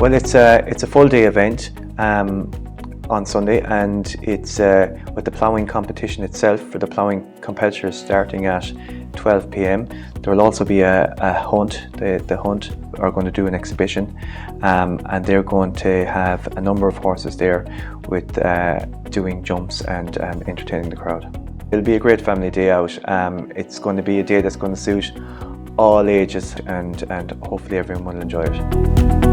Well, it's a full day event on Sunday, and it's with the ploughing competition itself for the ploughing competitors starting at 12 p.m. There will also be a hunt. The hunt are going to do an exhibition, and they're going to have a number of horses there with doing jumps and entertaining the crowd. It'll be a great family day out. It's going to be a day that's going to suit all ages, and hopefully everyone will enjoy it.